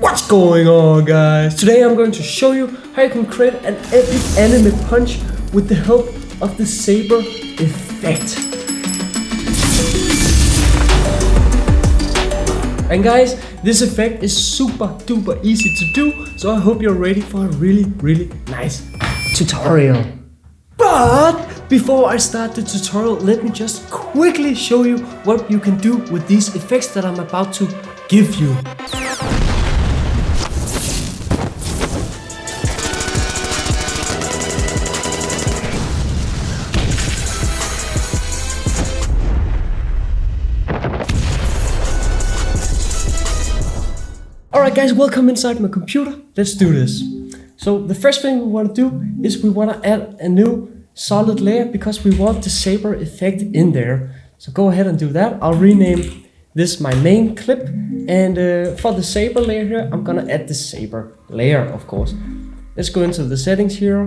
What's going on, guys? Today I'm going to show you how you can create an epic anime punch with the help of the Saber effect. And guys, this effect is super duper easy to do, so I hope you're ready for a really nice tutorial. But before I start the tutorial, let me just quickly show you what you can do with these effects that I'm about to give you. Alright guys, welcome inside my computer. Let's do this. So the first thing we want to do is we want to add a new solid layer because we want the Saber effect in there. So go ahead and do that. I'll rename this my main clip, and for the Saber layer here, I'm gonna add the Saber layer, of course. Let's go into the settings here.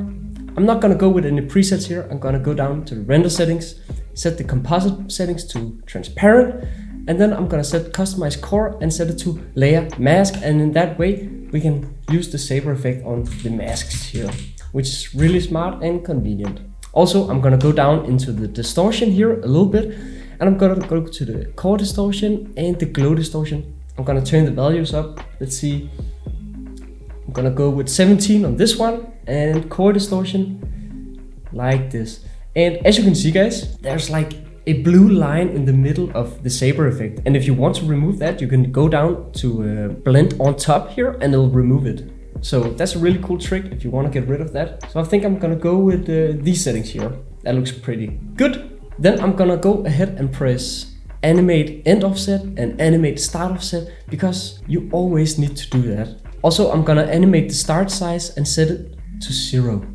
I'm not gonna go with any presets here. I'm gonna go down to the render settings, set the composite settings to transparent, and then I'm gonna set customize core and set it to layer mask, and in that way we can use the Saber effect on the masks here, which is really smart and convenient. Also, I'm gonna go down into the distortion here a little bit, and I'm gonna go to the core distortion and the glow distortion. I'm gonna turn the values up. Let's see. I'm gonna go with 17 on this one and core distortion like this. And as you can see, guys, there's like a blue line in the middle of the Saber effect, and if you want to remove that, you can go down to blend on top here and it'll remove it. So that's a really cool trick if you want to get rid of that. So I think I'm gonna go with these settings here. That looks pretty good. Then I'm gonna go ahead and press animate end offset and animate start offset, because you always need to do that. Also, I'm gonna animate the start size and set it to 0.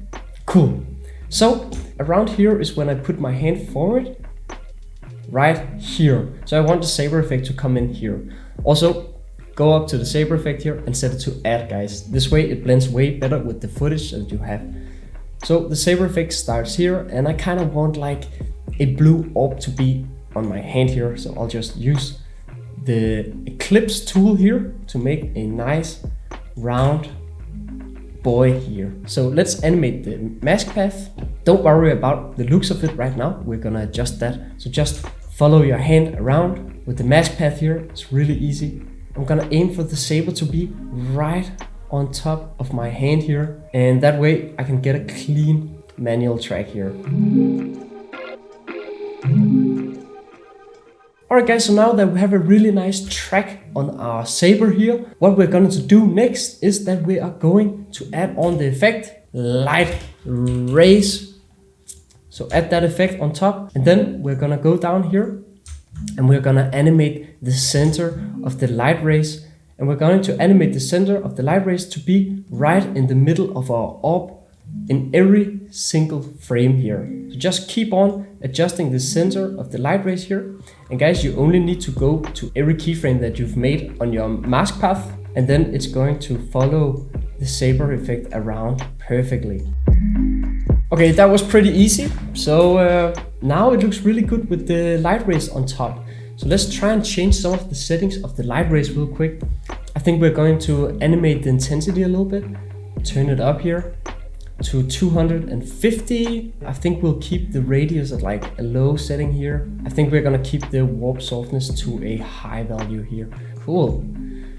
Cool. So around here is when I put my hand forward, right here. So I want the Saber effect to come in here. Also, go up to the Saber effect here and set it to add, guys. This way it blends way better with the footage that you have. So the Saber effect starts here, and I kind of want like a blue orb to be on my hand here. So I'll just use the eclipse tool here to make a nice round boy here. So let's animate the mask path. Don't worry about the looks of it right now. We're gonna adjust that. So just follow your hand around with the mask path here. It's really easy. I'm gonna aim for the Saber to be right on top of my hand here, and that way I can get a clean manual track here. Alright guys, so now that we have a really nice track on our Saber here, what we're going to do next is that we are going to add on the effect light rays. So add that effect on top, and then we're gonna go down here and we're gonna animate the center of the light rays, and we're going to animate the center of the light rays to be right in the middle of our orb in every single frame here. So just keep on adjusting the center of the light rays here. And guys, you only need to go to every keyframe that you've made on your mask path, and then it's going to follow the Saber effect around perfectly. Okay, that was pretty easy. So now it looks really good with the light rays on top. So let's try and change some of the settings of the light rays real quick. I think we're going to animate the intensity a little bit. Turn it up here to 250. I think we'll keep the radius at like a low setting here. I think we're gonna keep the warp softness to a high value here. Cool.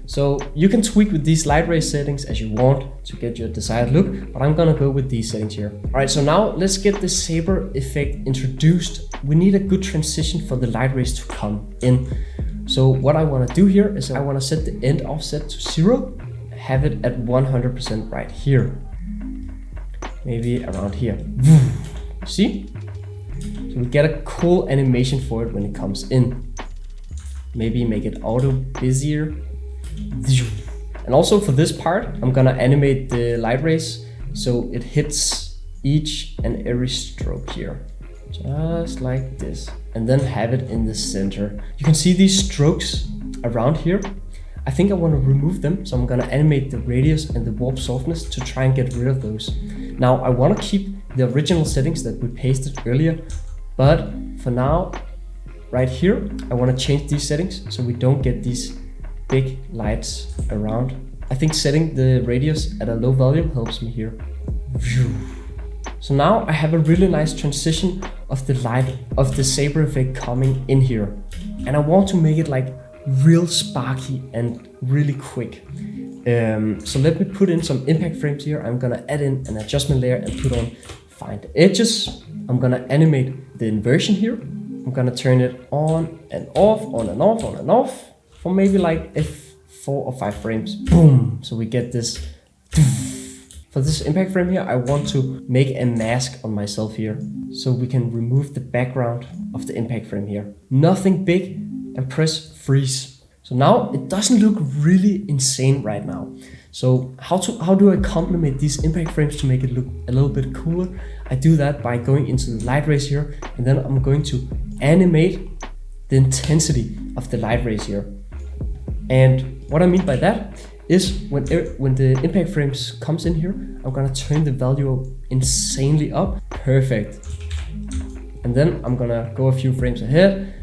So you can tweak with these light ray settings as you want to get your desired look, but I'm gonna go with these settings here. All right, so now let's get the Saber effect introduced. We need a good transition for the light rays to come in. So what I wanna do here is I wanna set the end offset to 0, have it at 100% right here. Maybe around here. See? So we get a cool animation for it when it comes in. Maybe make it auto busier. And also for this part, I'm gonna animate the light rays so it hits each and every stroke here. Just like this. And then have it in the center. You can see these strokes around here. I think I want to remove them, so I'm gonna animate the radius and the warp softness to try and get rid of those. Now I want to keep the original settings that we pasted earlier, but for now, right here, I want to change these settings so we don't get these big lights around I think setting the radius at a low value helps me here. So now I have a really nice transition of the light of the Saber effect coming in here. And I want to make it like real sparky and really quick. So let me put in some impact frames here. I'm gonna add in an adjustment layer and put on find edges. I'm gonna animate the inversion here. I'm gonna turn it on and off, on and off, on and off for maybe like 4 or 5 frames. Boom! So we get this. For this impact frame here, I want to make a mask on myself here. So we can remove the background of the impact frame here. Nothing big, and press freeze. So now it doesn't look really insane right now. So how do I complement these impact frames to make it look a little bit cooler? I do that by going into the light rays here, and then I'm going to animate the intensity of the light rays here. And what I mean by that is when the impact frames comes in here, I'm gonna turn the value insanely up. Perfect. And then I'm gonna go a few frames ahead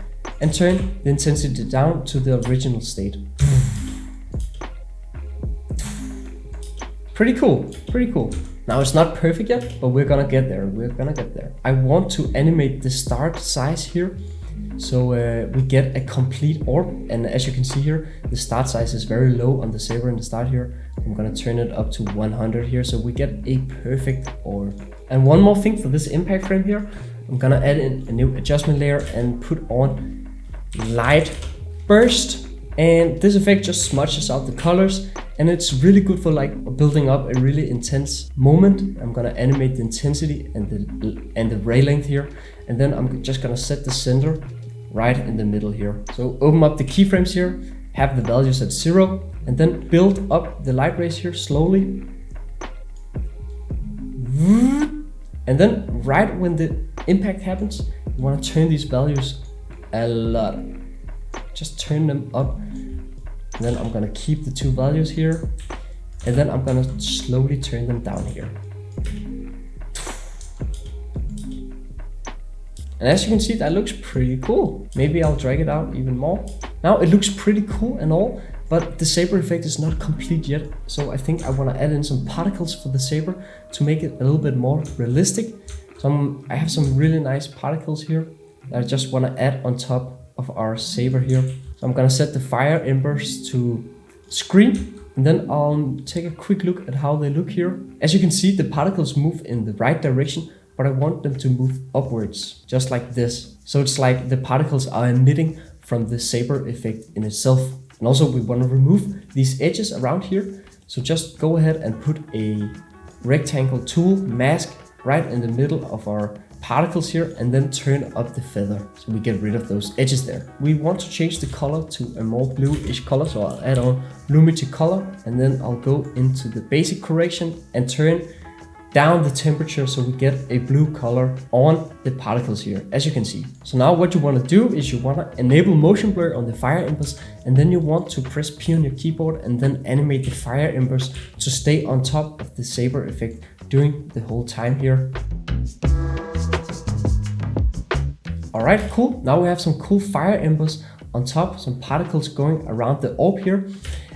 and turn the intensity down to the original state. Pretty cool, pretty cool. Now it's not perfect yet, but we're gonna get there, I want to animate the start size here, so we get a complete orb. And as you can see here, the start size is very low on the Saber in the start here. I'm gonna turn it up to 100 here, so we get a perfect orb. And one more thing for this impact frame here, I'm gonna add in a new adjustment layer and put on light burst. And this effect just smudges out the colors, and it's really good for like building up a really intense moment. I'm gonna animate the intensity and the ray length here, and then I'm just gonna set the center right in the middle here. So open up the keyframes here, have the values at 0, and then build up the light rays here slowly. And then right when the impact happens, you wanna turn these values a lot. Just turn them up. And then I'm gonna keep the 2 values here, and then I'm gonna slowly turn them down here. And as you can see, that looks pretty cool. Maybe I'll drag it out even more. Now it looks pretty cool and all, but the Saber effect is not complete yet. So I think I wanna add in some particles for the Saber to make it a little bit more realistic. So I have some really nice particles here that I just wanna add on top of our Saber here. So I'm gonna set the fire embers to screen, and then I'll take a quick look at how they look here. As you can see, the particles move in the right direction, but I want them to move upwards, just like this. So it's like the particles are emitting from the Saber effect in itself. And also we want to remove these edges around here. So just go ahead and put a rectangle tool mask right in the middle of our particles here, and then turn up the feather so we get rid of those edges there. We want to change the color to a more bluish color, so I'll add on Lumity color, and then I'll go into the basic correction and turn down the temperature so we get a blue color on the particles here, as you can see. So now what you want to do is you want to enable motion blur on the fire embers, and then you want to press P on your keyboard and then animate the fire embers to stay on top of the Saber effect during the whole time here. Alright, cool. Now we have some cool fire embers on top, some particles going around the orb here.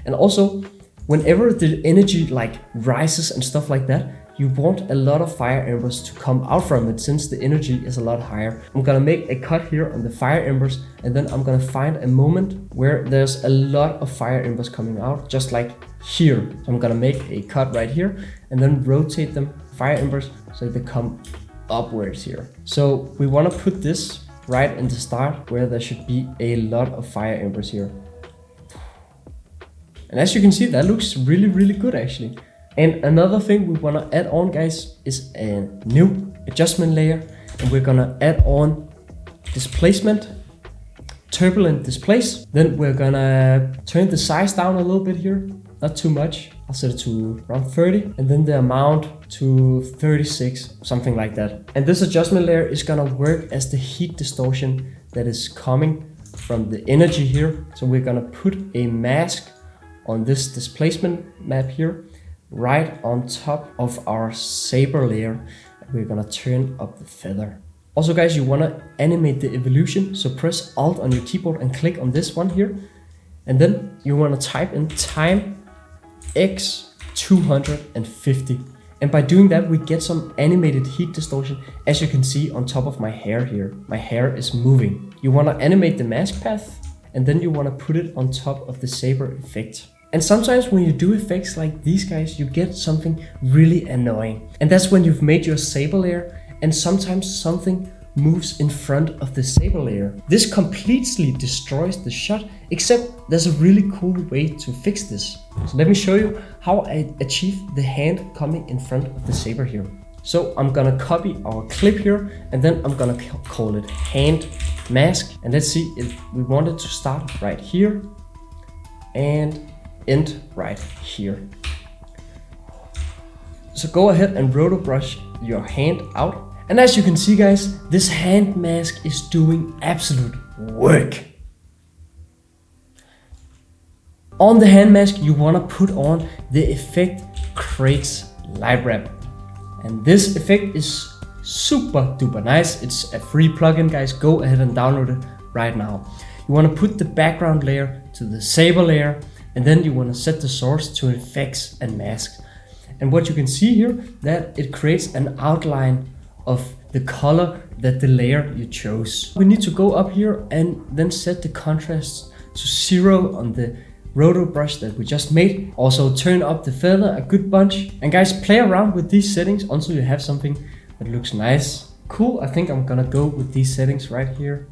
And also, whenever the energy like rises and stuff like that, you want a lot of fire embers to come out from it, since the energy is a lot higher. I'm gonna make a cut here on the fire embers, and then I'm gonna find a moment where there's a lot of fire embers coming out, just like here. So I'm gonna make a cut right here, and then rotate them, fire embers, so they come upwards here. So we wanna put this right in the start where there should be a lot of fire embers here. And as you can see, that looks really, really good actually. And another thing we want to add on, guys, is a new adjustment layer, and we're gonna add on displacement, turbulent displace. Then we're gonna turn the size down a little bit here, not too much. I'll set it to around 30, and then the amount to 36, something like that. And this adjustment layer is gonna work as the heat distortion that is coming from the energy here. So we're gonna put a mask on this displacement map here, right on top of our Saber layer. We're gonna turn up the feather. Also guys, you wanna animate the evolution, so press Alt on your keyboard and click on this one here. And then you wanna type in time X 250. And by doing that, we get some animated heat distortion, as you can see on top of my hair here. My hair is moving. You want to animate the mask path, and then you want to put it on top of the Saber effect. And sometimes when you do effects like these guys, you get something really annoying. And that's when you've made your Saber layer, and sometimes something moves in front of the Saber layer. This completely destroys the shot, except there's a really cool way to fix this. So let me show you how I achieve the hand coming in front of the Saber here. So I'm gonna copy our clip here, and then I'm gonna call it hand mask. And let's see if we want it to start right here and end right here. So go ahead and roto brush your hand out. And as you can see guys, this hand mask is doing absolute work. On the hand mask, you want to put on the effect Crates Light Wrap. And this effect is super duper nice. It's a free plugin guys, go ahead and download it right now. You want to put the background layer to the Saber layer, and then you want to set the source to effects and masks. And what you can see here, that it creates an outline of the color that the layer you chose. We need to go up here and then set the contrast to 0 on the roto brush that we just made. Also turn up the feather a good bunch. And guys, play around with these settings until you have something that looks nice. Cool, I think I'm gonna go with these settings right here.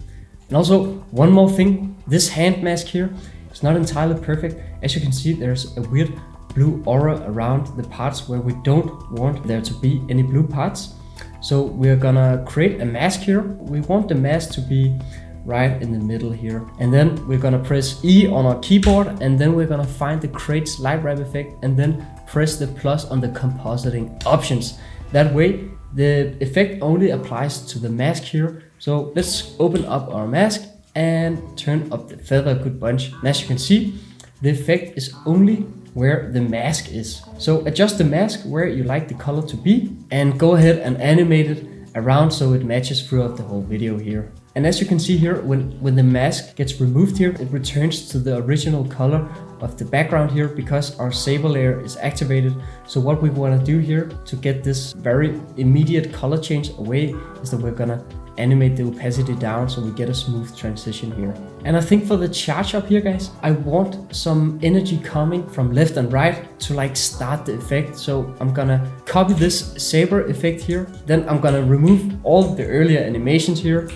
And also one more thing, this hand mask here is not entirely perfect. As you can see, there's a weird blue aura around the parts where we don't want there to be any blue parts. So we're gonna create a mask here. We want the mask to be right in the middle here. And then we're gonna press E on our keyboard, and then we're gonna find the Crates Light Wrap effect, and then press the plus on the compositing options. That way the effect only applies to the mask here. So let's open up our mask and turn up the feather a good bunch. And as you can see, the effect is only where the mask is. So adjust the mask where you like the color to be, and go ahead and animate it around so it matches throughout the whole video here. And as you can see here, when the mask gets removed here, it returns to the original color of the background here because our Saber layer is activated. So what we want to do here to get this very immediate color change away is that we're gonna animate the opacity down so we get a smooth transition here. And I think for the charge up here guys, I want some energy coming from left and right to like start the effect. So I'm gonna copy this Saber effect here, then I'm gonna remove all the earlier animations here,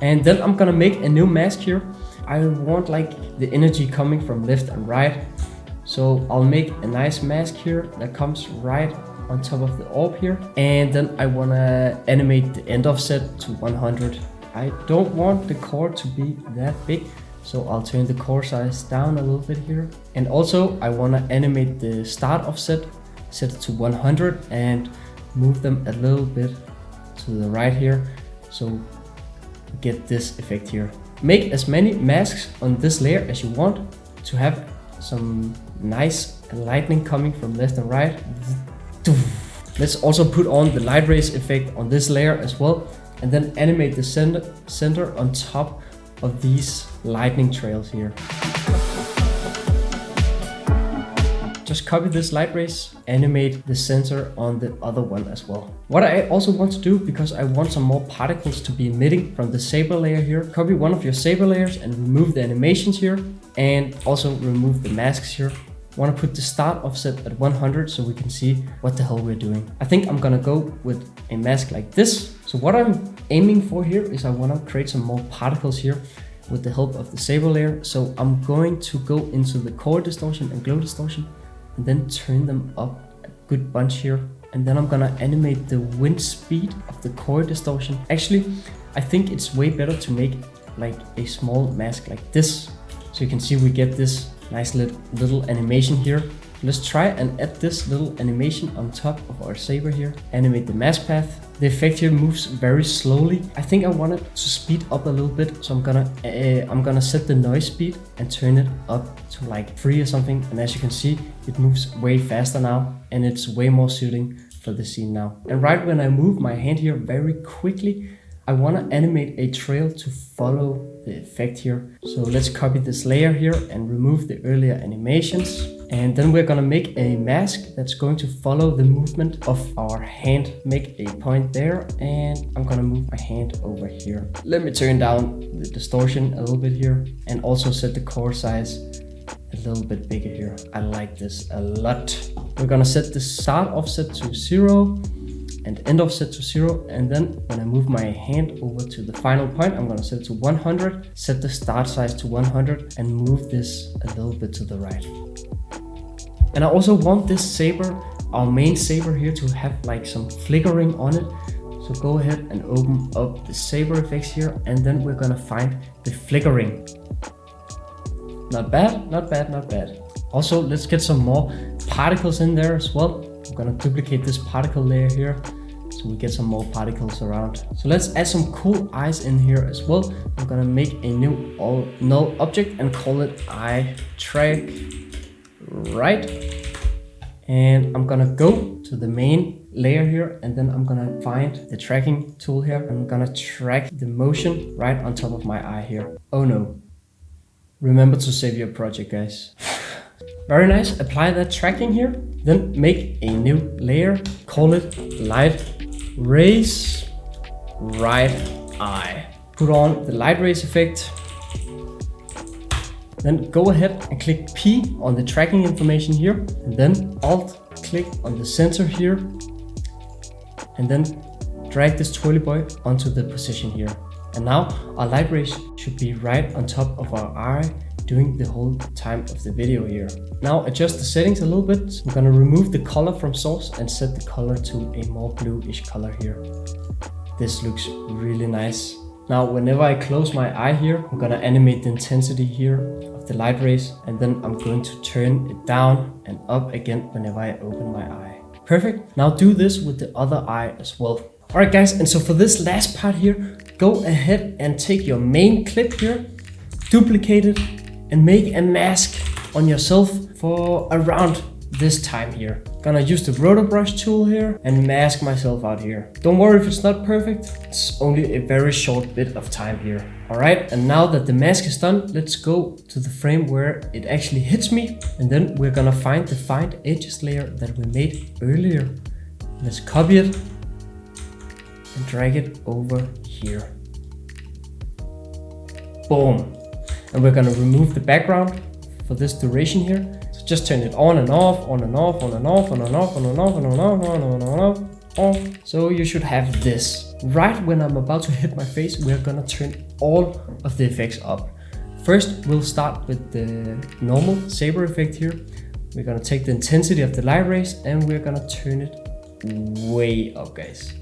and then I'm gonna make a new mask here. I want like the energy coming from left and right. So I'll make a nice mask here that comes right on top of the orb here, and then I want to animate the end offset to 100. I don't want the core to be that big, so I'll turn the core size down a little bit here. And also I want to animate the start offset, set it to 100, and move them a little bit to the right here so get this effect here. Make as many masks on this layer as you want to have some nice lightning coming from left and right. Let's also put on the light rays effect on this layer as well, and then animate the center on top of these lightning trails here. Just copy this light rays, animate the center on the other one as well. What I also want to do, because I want some more particles to be emitting from the Saber layer here, copy one of your Saber layers and remove the animations here, and also remove the masks here. I want to put the start offset at 100 so we can see what the hell we're doing. I think I'm gonna go with a mask like this. So what I'm aiming for here is I want to create some more particles here with the help of the Saber layer. So I'm going to go into the core distortion and glow distortion, and then turn them up a good bunch here. And then I'm gonna animate the wind speed of the core distortion. Actually, I think it's way better to make like a small mask like this. So you can see we get this nice little animation here. Let's try and add this little animation on top of our Saber here. Animate the mask path. The effect here moves very slowly. I think I want it to speed up a little bit, so I'm gonna set the noise speed and turn it up to like 3 or something. And as you can see, it moves way faster now, and it's way more suiting for the scene now. And right when I move my hand here very quickly, I want to animate a trail to follow the effect here. So let's copy this layer here and remove the earlier animations. And then we're gonna make a mask that's going to follow the movement of our hand. Make a point there, and I'm gonna move my hand over here. Let me turn down the distortion a little bit here, and also set the core size a little bit bigger here. I like this a lot. We're gonna set the start offset to 0 and end offset to 0, and then when I move my hand over to the final point, I'm gonna set it to 100, set the start size to 100, and move this a little bit to the right. And I also want this saber, our main saber here, to have like some flickering on it. So go ahead and open up the saber effects here, and then we're gonna find the flickering. Not bad, not bad, not bad. Also, let's get some more particles in there as well. I'm gonna duplicate this particle layer here, so we get some more particles around. So let's add some cool eyes in here as well. I'm gonna make a new null object and call it eye track right. And I'm gonna go to the main layer here, and then I'm gonna find the tracking tool here. I'm gonna track the motion right on top of my eye here. Oh no. Remember to save your project, guys. Very nice. Apply that tracking here. Then make a new layer. Call it light rays right eye. Put on the light rays effect. Then go ahead and click P on the tracking information here, and then Alt click on the center here, and then drag this twirly boy onto the position here. And now our light rays should be right on top of our eye during the whole time of the video here. Now adjust the settings a little bit. I'm gonna remove the color from source and set the color to a more bluish color here. This looks really nice. Now whenever I close my eye here, I'm gonna animate the intensity here of the light rays, and then I'm going to turn it down and up again whenever I open my eye. Perfect. Now do this with the other eye as well. Alright guys, and so for this last part here, go ahead and take your main clip here, duplicate it, and make a mask on yourself for around this time here. Gonna use the rotor brush tool here and mask myself out here. Don't worry if it's not perfect, it's only a very short bit of time here. Alright, and now that the mask is done, let's go to the frame where it actually hits me, and then we're gonna find the find edges layer that we made earlier. Let's copy it and drag it over here. Boom. And we're gonna remove the background for this duration here. So just turn it on and off, on and off, on and off, on and off, on and off, on and off, on and off, off. So you should have this. Right when I'm about to hit my face, we're gonna turn all of the effects up. First, we'll start with the normal saber effect here. We're gonna take the intensity of the light rays and we're gonna turn it way up, guys.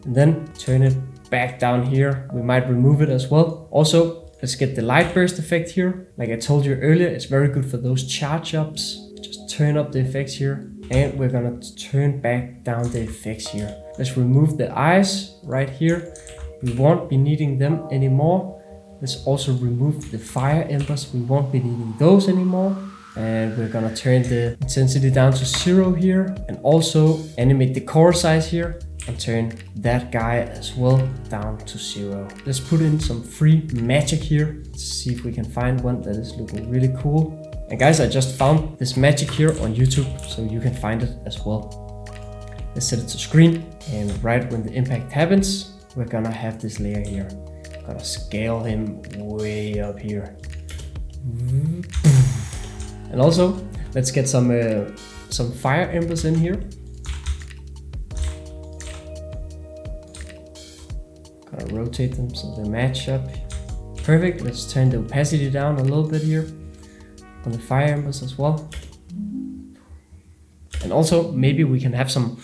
And then turn it back down here. We might remove it as well. Also, let's get the light burst effect here. Like I told you earlier, it's very good for those charge ups. Just turn up the effects here, and we're gonna turn back down the effects here. Let's remove the eyes right here. We won't be needing them anymore. Let's also remove the fire embers. We won't be needing those anymore. And we're gonna turn the intensity down to 0 here, and also animate the core size here and turn that guy as well down to 0. Let's put in some free magic here. Let's see if we can find one that is looking really cool. And guys, I just found this magic here on YouTube, so you can find it as well. Let's set it to screen, and right when the impact happens, we're gonna have this layer here. Gonna scale him way up here. And also, let's get some fire embers in here. Gonna rotate them so they match up. Perfect. Let's turn the opacity down a little bit here on the fire embers as well. And also, maybe we can have some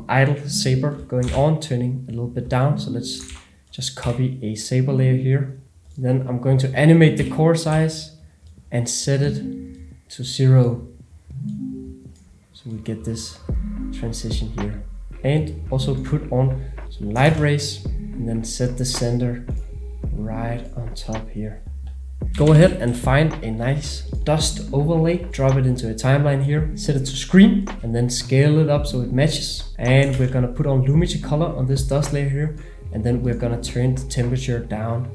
idle saber going on, turning a little bit down. So let's just copy a saber layer here. Then I'm going to animate the core size and set it to 0. So we get this transition here. And also put on some light rays and then set the center right on top here. Go ahead and find a nice dust overlay, drop it into a timeline here, set it to screen, and then scale it up so it matches. And we're gonna put on Lumity color on this dust layer here, and then we're gonna turn the temperature down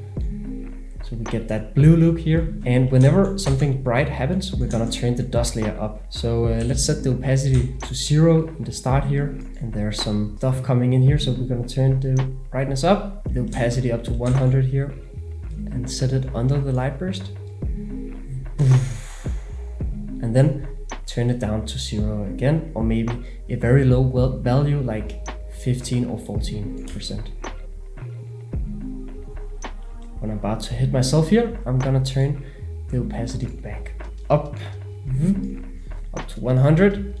So we get that blue look here. And whenever something bright happens, we're gonna turn the dust layer up. So let's set the opacity to 0 in the start here. And there's some stuff coming in here. So we're gonna turn the brightness up, the opacity up to 100 here, and set it under the light burst. And then turn it down to 0 again, or maybe a very low value like 15 or 14%. When I'm about to hit myself here, I'm gonna turn the opacity back up, up to 100,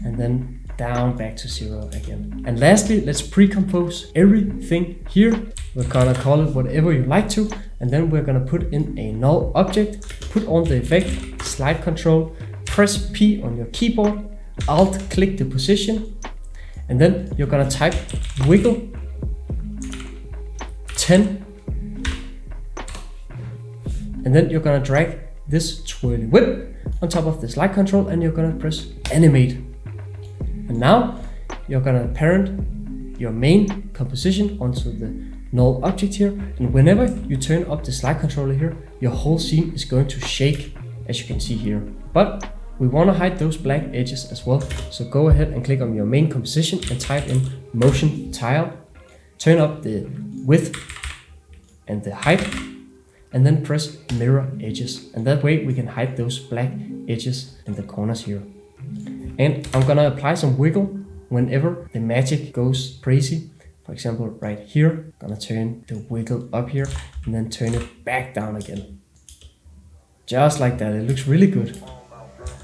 and then down back to 0 again. And lastly, let's pre-compose everything here. We're gonna call it whatever you like to, and then we're gonna put in a null object, put on the effect, slide control, press P on your keyboard, alt click the position, and then you're gonna type wiggle 10, and then you're gonna drag this twirly whip on top of the slide control, and you're gonna press animate. And now you're gonna parent your main composition onto the null object here, and whenever you turn up the slide controller here, your whole scene is going to shake, as you can see here. But we want to hide those black edges as well, so go ahead and click on your main composition and type in motion tile, turn up the width and the height, and then press mirror edges, and that way we can hide those black edges in the corners here. And I'm gonna apply some wiggle whenever the magic goes crazy. For example, right here, I'm gonna turn the wiggle up here and then turn it back down again. Just like that. It looks really good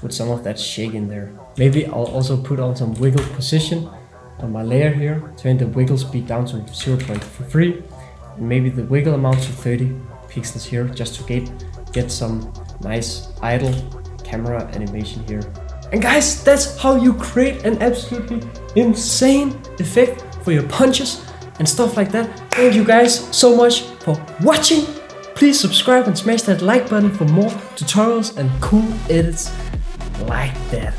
with some of that shake in there. Maybe I'll also put on some wiggle position on my layer here, turn the wiggle speed down to 0.3, and maybe the wiggle amount to 30 pixels here, just to get some nice idle camera animation here. And guys, that's how you create an absolutely insane effect for your punches and stuff like that. Thank you guys so much for watching. Please subscribe and smash that like button for more tutorials and cool edits like that.